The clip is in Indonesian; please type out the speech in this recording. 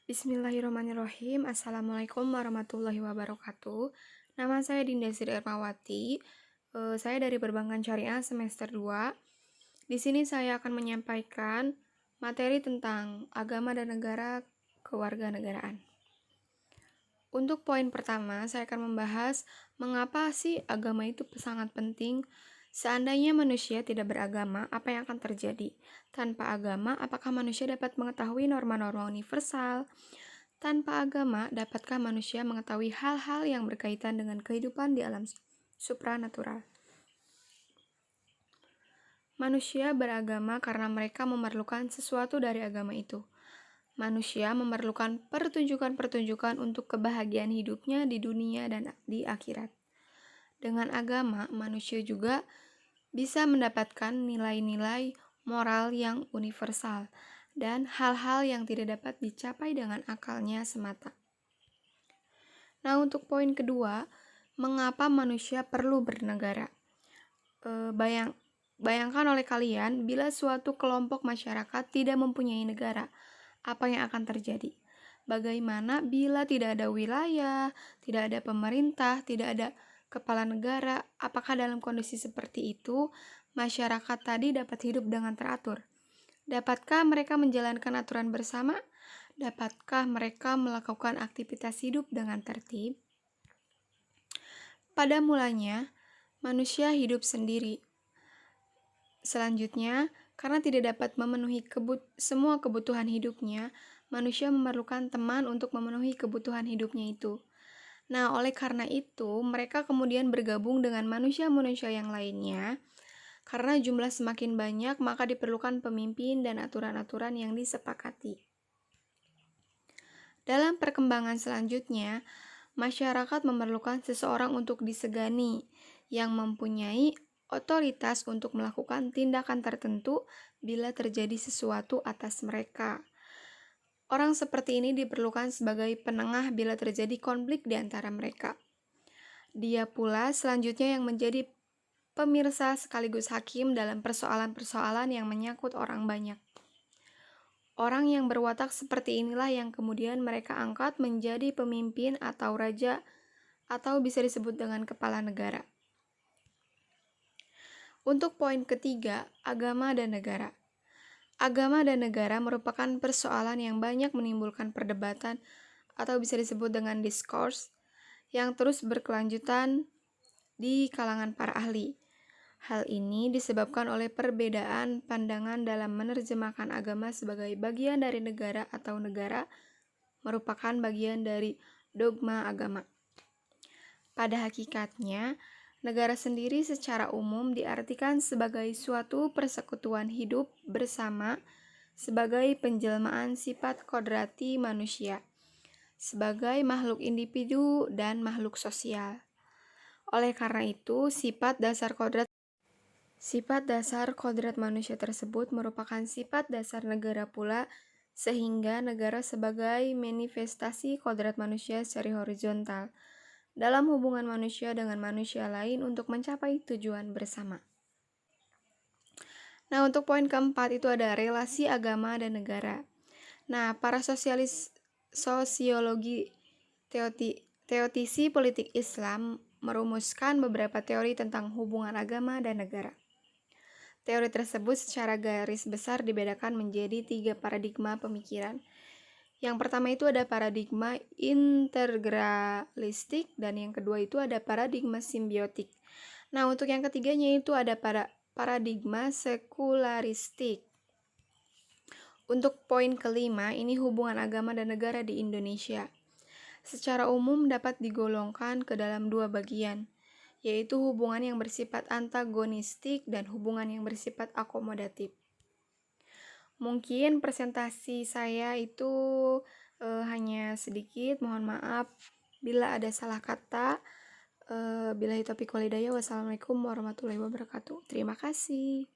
Bismillahirrahmanirrahim. Assalamualaikum warahmatullahi wabarakatuh. Nama saya Dinda Sri Ermawati. Saya dari Perbankan Syariah semester 2. Di sini saya akan menyampaikan materi tentang agama dan negara kewarganegaraan. Untuk poin pertama, saya akan membahas mengapa sih agama itu sangat penting. Seandainya manusia tidak beragama, apa yang akan terjadi? Tanpa agama, apakah manusia dapat mengetahui norma-norma universal? Tanpa agama, dapatkah manusia mengetahui hal-hal yang berkaitan dengan kehidupan di alam supranatural? Manusia beragama karena mereka memerlukan sesuatu dari agama itu. Manusia memerlukan pertunjukan-pertunjukan untuk kebahagiaan hidupnya di dunia dan di akhirat. Dengan agama, manusia juga bisa mendapatkan nilai-nilai moral yang universal dan hal-hal yang tidak dapat dicapai dengan akalnya semata. Nah, untuk poin kedua, mengapa manusia perlu bernegara? Bayangkan oleh kalian, bila suatu kelompok masyarakat tidak mempunyai negara, apa yang akan terjadi? Bagaimana bila tidak ada wilayah, tidak ada pemerintah, tidak ada kepala negara? Apakah dalam kondisi seperti itu, masyarakat tadi dapat hidup dengan teratur? Dapatkah mereka menjalankan aturan bersama? Dapatkah mereka melakukan aktivitas hidup dengan tertib? Pada mulanya, manusia hidup sendiri. Selanjutnya, karena tidak dapat memenuhi semua kebutuhan hidupnya, manusia memerlukan teman untuk memenuhi kebutuhan hidupnya itu. Nah, oleh karena itu, mereka kemudian bergabung dengan manusia-manusia yang lainnya. Karena jumlah semakin banyak, maka diperlukan pemimpin dan aturan-aturan yang disepakati. Dalam perkembangan selanjutnya, masyarakat memerlukan seseorang untuk disegani yang mempunyai otoritas untuk melakukan tindakan tertentu bila terjadi sesuatu atas mereka. Orang seperti ini diperlukan sebagai penengah bila terjadi konflik di antara mereka. Dia pula selanjutnya yang menjadi pemirsa sekaligus hakim dalam persoalan-persoalan yang menyangkut orang banyak. Orang yang berwatak seperti inilah yang kemudian mereka angkat menjadi pemimpin atau raja atau bisa disebut dengan kepala negara. Untuk poin ketiga, agama dan negara. Agama dan negara merupakan persoalan yang banyak menimbulkan perdebatan atau bisa disebut dengan diskurs yang terus berkelanjutan di kalangan para ahli. Hal ini disebabkan oleh perbedaan pandangan dalam menerjemahkan agama sebagai bagian dari negara atau negara merupakan bagian dari dogma agama. Pada hakikatnya, negara sendiri secara umum diartikan sebagai suatu persekutuan hidup bersama sebagai penjelmaan sifat kodrati manusia, sebagai makhluk individu dan makhluk sosial. Oleh karena itu, sifat dasar kodrat manusia tersebut merupakan sifat dasar negara pula, sehingga negara sebagai manifestasi kodrat manusia secara horizontal dalam hubungan manusia dengan manusia lain untuk mencapai tujuan bersama. Nah, untuk poin keempat itu ada relasi agama dan negara. Nah, para sosiologi teotisi politik Islam merumuskan beberapa teori tentang hubungan agama dan negara. Teori tersebut secara garis besar dibedakan menjadi 3 paradigma pemikiran. Yang pertama itu ada paradigma integralistik dan yang kedua itu ada paradigma simbiotik. Nah, untuk yang ketiganya itu ada paradigma sekularistik. Untuk poin kelima, ini hubungan agama dan negara di Indonesia. Secara umum dapat digolongkan ke dalam 2 bagian, yaitu hubungan yang bersifat antagonistik dan hubungan yang bersifat akomodatif. Mungkin presentasi saya itu hanya sedikit, mohon maaf bila ada salah kata. Billahi taufiq wal hidayah. Wassalamualaikum warahmatullahi wabarakatuh. Terima kasih.